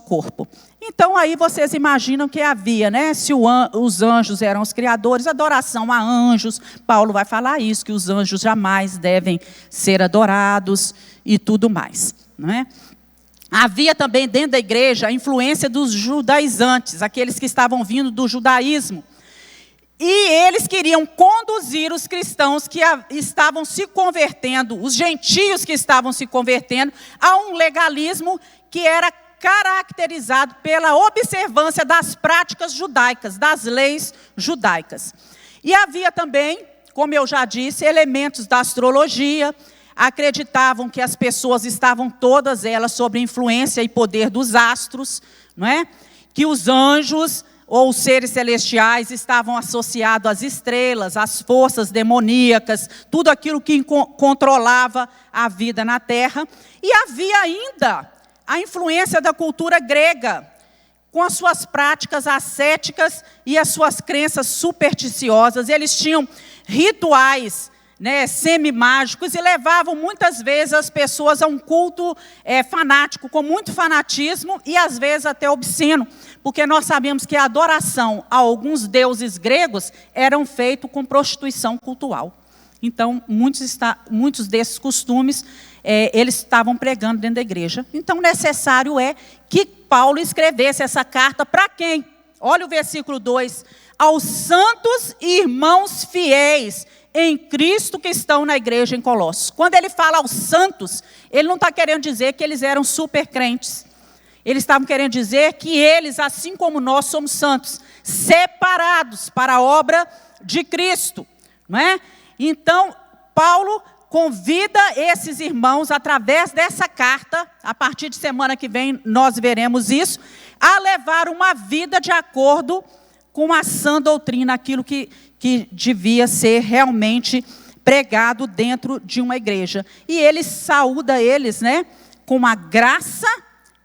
corpo. Então, aí vocês imaginam que havia, né? Se os anjos eram os criadores, adoração a anjos. Paulo vai falar isso, que os anjos jamais devem ser adorados e tudo mais. Não é? Havia também dentro da igreja a influência dos judaizantes, aqueles que estavam vindo do judaísmo. E eles queriam conduzir os cristãos que estavam se convertendo, os gentios que estavam se convertendo, a um legalismo que era caracterizado pela observância das práticas judaicas, das leis judaicas. E havia também, como eu já disse, elementos da astrologia. Acreditavam que as pessoas estavam todas elas sob influência e poder dos astros, não é? Que os anjos ou os seres celestiais estavam associados às estrelas, às forças demoníacas, tudo aquilo que controlava a vida na terra. E havia ainda a influência da cultura grega, com as suas práticas ascéticas e as suas crenças supersticiosas. Eles tinham rituais, né, semi-mágicos, e levavam muitas vezes as pessoas a um culto fanático, com muito fanatismo e às vezes até obsceno, porque nós sabemos que a adoração a alguns deuses gregos eram feito com prostituição cultual. Então, muitos desses costumes, eles estavam pregando dentro da igreja. Então, necessário é que Paulo escrevesse essa carta para quem? Olha o versículo 2. Aos santos irmãos fiéis em Cristo que estão na igreja em Colossos. Quando ele fala aos santos, ele não está querendo dizer que eles eram super crentes. Eles estavam querendo dizer que eles, assim como nós, somos santos, separados para a obra de Cristo. Não é? Então, Paulo convida esses irmãos, através dessa carta, a partir de semana que vem nós veremos isso, a levar uma vida de acordo com a sã doutrina, aquilo que devia ser realmente pregado dentro de uma igreja. E ele saúda eles, né, com a graça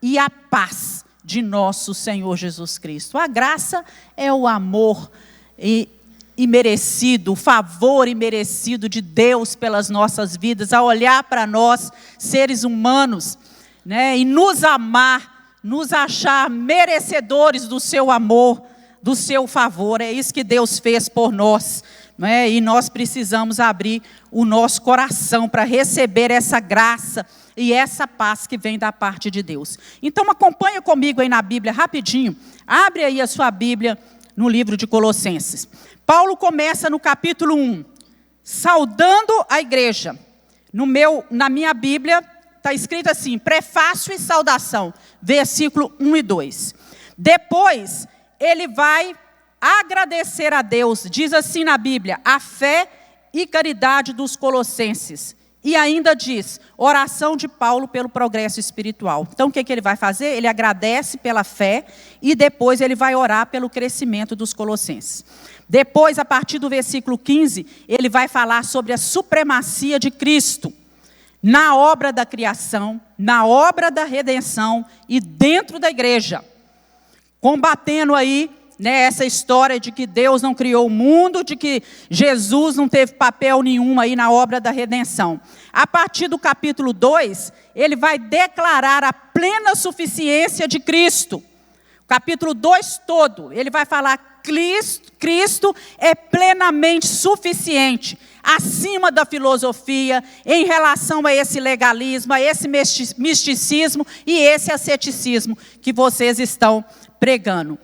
e a paz de nosso Senhor Jesus Cristo. A graça é o amor imerecido, o favor imerecido de Deus pelas nossas vidas, a olhar para nós, seres humanos, né, e nos amar, nos achar merecedores do seu amor, do seu favor. É isso que Deus fez por nós, não é? E nós precisamos abrir o nosso coração para receber essa graça e essa paz que vem da parte de Deus. Então acompanha comigo aí na Bíblia rapidinho. Abre aí a sua Bíblia no livro de Colossenses. Paulo começa no capítulo 1, saudando a igreja. Na minha Bíblia está escrito assim, prefácio e saudação, versículo 1 e 2. Depois ele vai agradecer a Deus, diz assim na Bíblia, a fé e caridade dos colossenses. E ainda diz, oração de Paulo pelo progresso espiritual. Então o que ele vai fazer? Ele agradece pela fé e depois ele vai orar pelo crescimento dos colossenses. Depois, a partir do versículo 15, ele vai falar sobre a supremacia de Cristo na obra da criação, na obra da redenção e dentro da igreja. Combatendo aí, né, essa história de que Deus não criou o mundo, de que Jesus não teve papel nenhum aí na obra da redenção. A partir do capítulo 2, ele vai declarar a plena suficiência de Cristo. O capítulo 2 todo, ele vai falar Cristo é plenamente suficiente. acima da filosofia, em relação a esse legalismo, a esse misticismo e esse asceticismo que vocês estão pregando.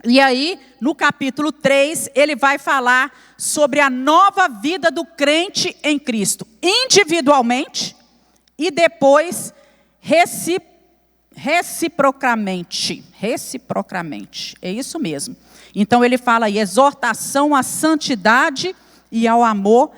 E aí, no capítulo 3, ele vai falar sobre a nova vida do crente em Cristo, individualmente e depois reciprocamente. É isso mesmo. Então ele fala aí, exortação à santidade e ao amor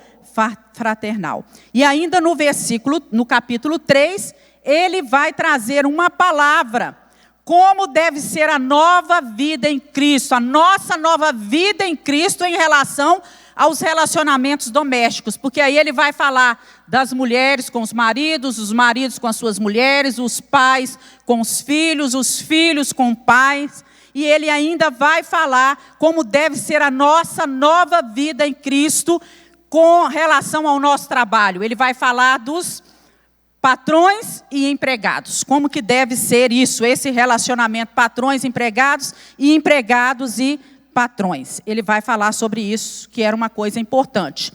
fraternal. E ainda no capítulo 3, ele vai trazer uma palavra, como deve ser a nova vida em Cristo, a nossa nova vida em Cristo em relação aos relacionamentos domésticos, porque aí ele vai falar das mulheres com os maridos com as suas mulheres, os pais com os filhos com pais, e ele ainda vai falar como deve ser a nossa nova vida em Cristo com relação ao nosso trabalho. Ele vai falar dos patrões e empregados, como que deve ser isso, esse relacionamento patrões, empregados e patrões. Ele vai falar sobre isso, que era uma coisa importante.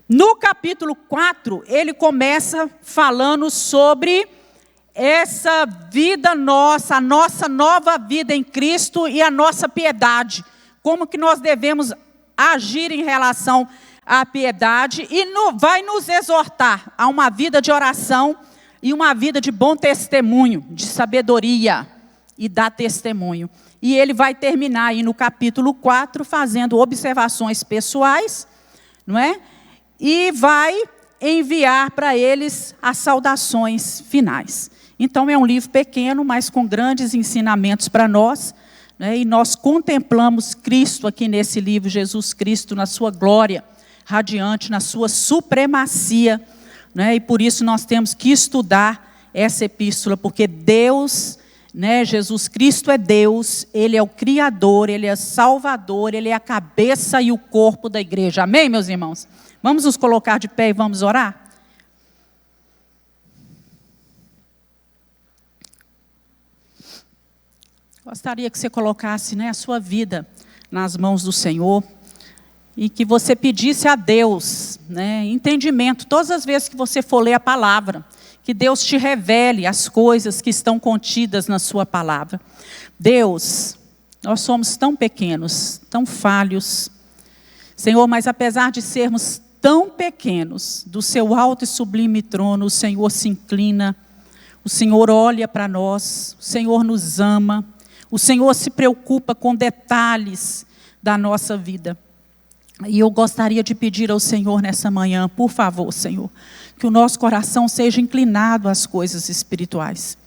No capítulo 4, ele começa falando sobre essa vida nossa, a nossa nova vida em Cristo e a nossa piedade. Como que nós devemos agir em relação à piedade e vai nos exortar a uma vida de oração e uma vida de bom testemunho, de sabedoria e dar testemunho. E ele vai terminar aí no capítulo 4 fazendo observações pessoais, não é? E vai enviar para eles as saudações finais. Então é um livro pequeno, mas com grandes ensinamentos para nós, né? E nós contemplamos Cristo aqui nesse livro, Jesus Cristo na sua glória radiante, na sua supremacia, né? E por isso nós temos que estudar essa epístola, porque Deus, né, Jesus Cristo é Deus, Ele é o Criador, Ele é Salvador, Ele é a cabeça e o corpo da igreja. Amém, meus irmãos? Vamos nos colocar de pé e vamos orar? Gostaria que você colocasse, né, a sua vida nas mãos do Senhor e que você pedisse a Deus, né, entendimento, todas as vezes que você for ler a palavra, que Deus te revele as coisas que estão contidas na sua palavra. Deus, nós somos tão pequenos, tão falhos, Senhor, mas apesar de sermos tão pequenos, do seu alto e sublime trono, o Senhor se inclina, o Senhor olha para nós, o Senhor nos ama, o Senhor se preocupa com detalhes da nossa vida. E eu gostaria de pedir ao Senhor nessa manhã, por favor, Senhor, que o nosso coração seja inclinado às coisas espirituais.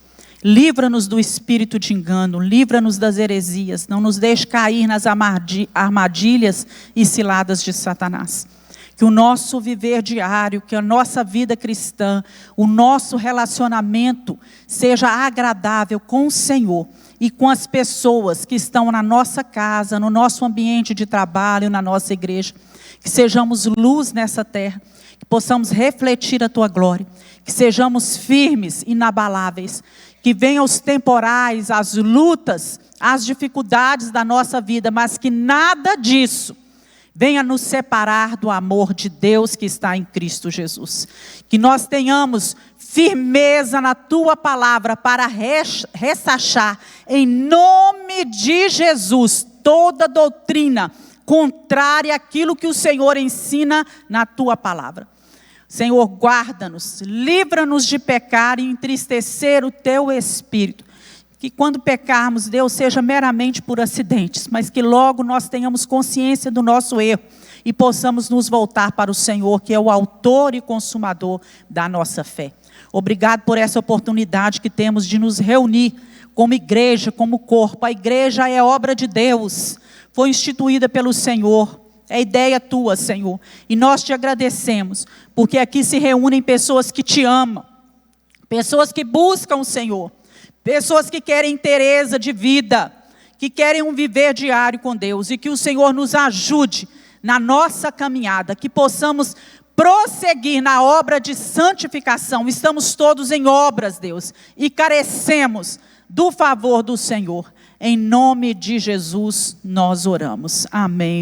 Livra-nos do espírito de engano, livra-nos das heresias, não nos deixe cair nas armadilhas e ciladas de Satanás. Que o nosso viver diário, que a nossa vida cristã, o nosso relacionamento seja agradável com o Senhor e com as pessoas que estão na nossa casa, no nosso ambiente de trabalho, na nossa igreja. Que sejamos luz nessa terra, que possamos refletir a Tua glória, que sejamos firmes, inabaláveis, que venham os temporais, as lutas, as dificuldades da nossa vida, mas que nada disso venha nos separar do amor de Deus que está em Cristo Jesus. Que nós tenhamos firmeza na Tua palavra para ressachar, em nome de Jesus, toda doutrina contrária àquilo que o Senhor ensina na Tua palavra. Senhor, guarda-nos, livra-nos de pecar e entristecer o Teu Espírito. Que quando pecarmos, Deus, seja meramente por acidentes, mas que logo nós tenhamos consciência do nosso erro e possamos nos voltar para o Senhor, que é o autor e consumador da nossa fé. Obrigado por essa oportunidade que temos de nos reunir como igreja, como corpo. A igreja é obra de Deus, foi instituída pelo Senhor, é ideia Tua, Senhor. E nós Te agradecemos, porque aqui se reúnem pessoas que Te amam, pessoas que buscam o Senhor, pessoas que querem inteireza de vida, que querem um viver diário com Deus, e que o Senhor nos ajude na nossa caminhada, que possamos prosseguir na obra de santificação. Estamos todos em obras, Deus, e carecemos do favor do Senhor. Em nome de Jesus nós oramos. Amém.